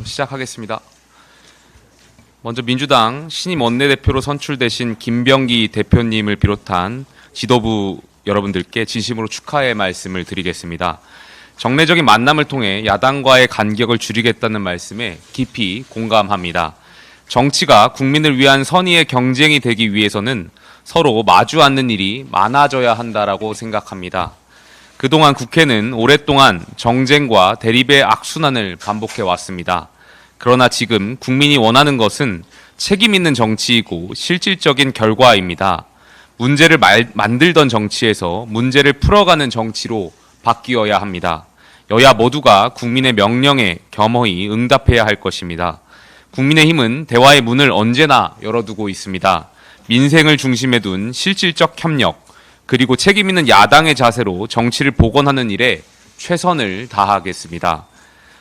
시작하겠습니다. 먼저 민주당 신임 원내대표로 선출되신 김병기 대표님을 비롯한 지도부 여러분들께 진심으로 축하의 말씀을 드리겠습니다. 정례적인 만남을 통해 야당과의 간격을 줄이겠다는 말씀에 깊이 공감합니다. 정치가 국민을 위한 선의의 경쟁이 되기 위해서는 서로 마주 앉는 일이 많아져야 한다라고 생각합니다. 그동안 국회는 오랫동안 정쟁과 대립의 악순환을 반복해 왔습니다. 그러나 지금 국민이 원하는 것은 책임 있는 정치이고 실질적인 결과입니다. 문제를 만들던 정치에서 문제를 풀어가는 정치로 바뀌어야 합니다. 여야 모두가 국민의 명령에 겸허히 응답해야 할 것입니다. 국민의힘은 대화의 문을 언제나 열어두고 있습니다. 민생을 중심에 둔 실질적 협력, 그리고 책임 있는 야당의 자세로 정치를 복원하는 일에 최선을 다하겠습니다.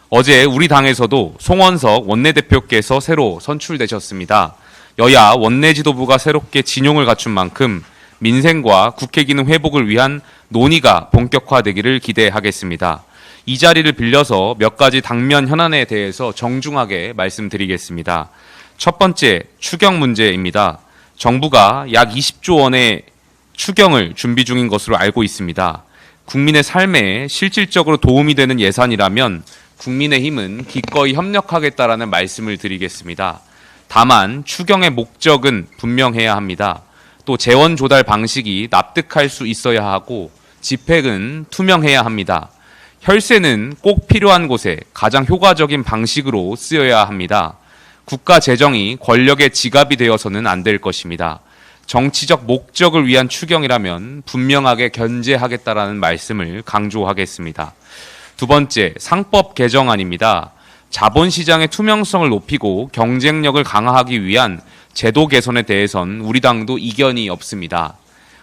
어제 우리 당에서도 송원석 원내대표께서 새로 선출되셨습니다. 여야 원내 지도부가 새롭게 진용을 갖춘 만큼 민생과 국회 기능 회복을 위한 논의가 본격화되기를 기대하겠습니다. 이 자리를 빌려서 몇 가지 당면 현안에 대해서 정중하게 말씀드리겠습니다. 첫 번째, 추경 문제입니다. 정부가 약 20조 원의 추경을 준비 중인 것으로 알고 있습니다. 국민의 삶에 실질적으로 도움이 되는 예산이라면 국민의힘은 기꺼이 협력하겠다라는 말씀을 드리겠습니다. 다만 추경의 목적은 분명해야 합니다. 또 재원 조달 방식이 납득할 수 있어야 하고 집행은 투명해야 합니다. 혈세는 꼭 필요한 곳에 가장 효과적인 방식으로 쓰여야 합니다. 국가 재정이 권력의 지갑이 되어서는 안 될 것입니다. 정치적 목적을 위한 추경이라면 분명하게 견제하겠다라는 말씀을 강조하겠습니다. 두 번째, 상법 개정안입니다. 자본시장의 투명성을 높이고 경쟁력을 강화하기 위한 제도 개선에 대해선 우리 당도 이견이 없습니다.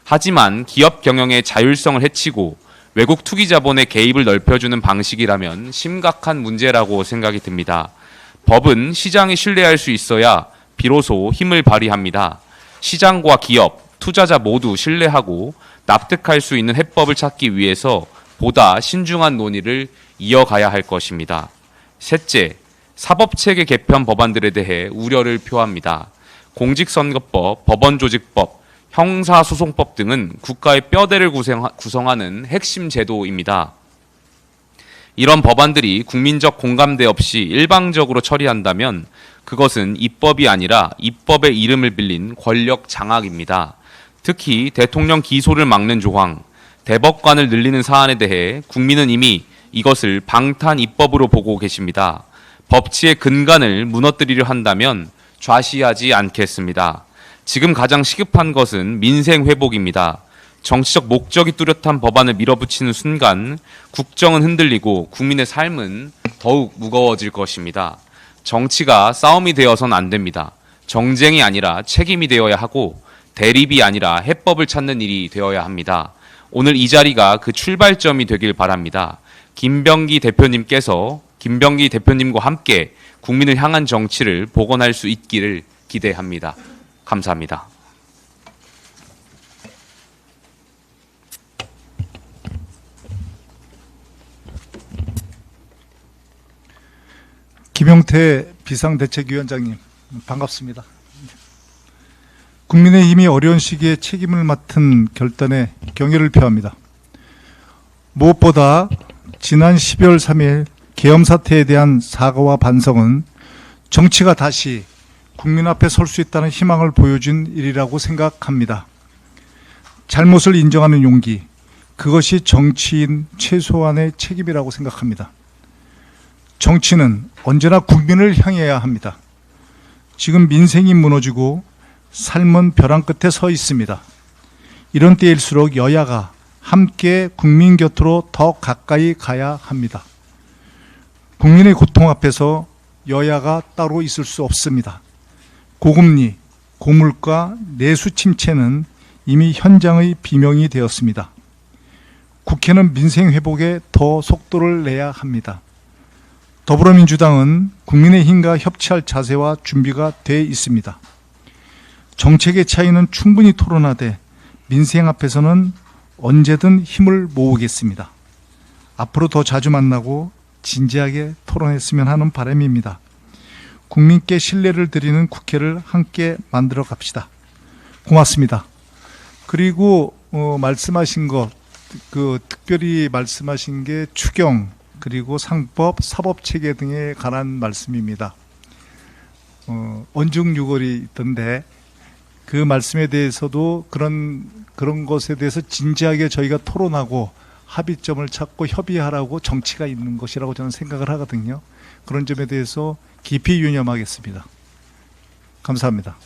하지만 기업 경영의 자율성을 해치고 외국 투기 자본의 개입을 넓혀주는 방식이라면 심각한 문제라고 생각이 듭니다. 법은 시장이 신뢰할 수 있어야 비로소 힘을 발휘합니다. 시장과 기업, 투자자 모두 신뢰하고 납득할 수 있는 해법을 찾기 위해서 보다 신중한 논의를 이어가야 할 것입니다. 셋째, 사법체계 개편 법안들에 대해 우려를 표합니다. 공직선거법, 법원조직법, 형사소송법 등은 국가의 뼈대를 구성하는 핵심 제도입니다. 이런 법안들이 국민적 공감대 없이 일방적으로 처리한다면 그것은 입법이 아니라 입법의 이름을 빌린 권력 장악입니다. 특히 대통령 기소를 막는 조항, 대법관을 늘리는 사안에 대해 국민은 이미 이것을 방탄 입법으로 보고 계십니다. 법치의 근간을 무너뜨리려 한다면 좌시하지 않겠습니다. 지금 가장 시급한 것은 민생 회복입니다. 정치적 목적이 뚜렷한 법안을 밀어붙이는 순간 국정은 흔들리고 국민의 삶은 더욱 무거워질 것입니다. 정치가 싸움이 되어서는 안 됩니다. 정쟁이 아니라 책임이 되어야 하고 대립이 아니라 해법을 찾는 일이 되어야 합니다. 오늘 이 자리가 그 출발점이 되길 바랍니다. 김병기 대표님과 함께 국민을 향한 정치를 복원할 수 있기를 기대합니다. 감사합니다. 김용태 비상대책위원장님, 반갑습니다. 국민의힘이 어려운 시기에 책임을 맡은 결단에 경의를 표합니다. 무엇보다 지난 12월 3일 계엄 사태에 대한 사과와 반성은 정치가 다시 국민 앞에 설 수 있다는 희망을 보여준 일이라고 생각합니다. 잘못을 인정하는 용기, 그것이 정치인 최소한의 책임이라고 생각합니다. 정치는 언제나 국민을 향해야 합니다. 지금 민생이 무너지고 삶은 벼랑 끝에 서 있습니다. 이런 때일수록 여야가 함께 국민 곁으로 더 가까이 가야 합니다. 국민의 고통 앞에서 여야가 따로 있을 수 없습니다. 고금리, 고물가, 내수 침체는 이미 현장의 비명이 되었습니다. 국회는 민생 회복에 더 속도를 내야 합니다. 더불어민주당은 국민의힘과 협치할 자세와 준비가 돼 있습니다. 정책의 차이는 충분히 토론하되 민생 앞에서는 언제든 힘을 모으겠습니다. 앞으로 더 자주 만나고 진지하게 토론했으면 하는 바람입니다. 국민께 신뢰를 드리는 국회를 함께 만들어 갑시다. 고맙습니다. 그리고 말씀하신 것, 특별히 말씀하신 게 추경, 그리고 상법, 사법체계 등에 관한 말씀입니다. 언중유골이 있던데 그 말씀에 대해서도 그런 것에 대해서 진지하게 저희가 토론하고 합의점을 찾고 협의하라고 정치가 있는 것이라고 저는 생각을 하거든요. 그런 점에 대해서 깊이 유념하겠습니다. 감사합니다.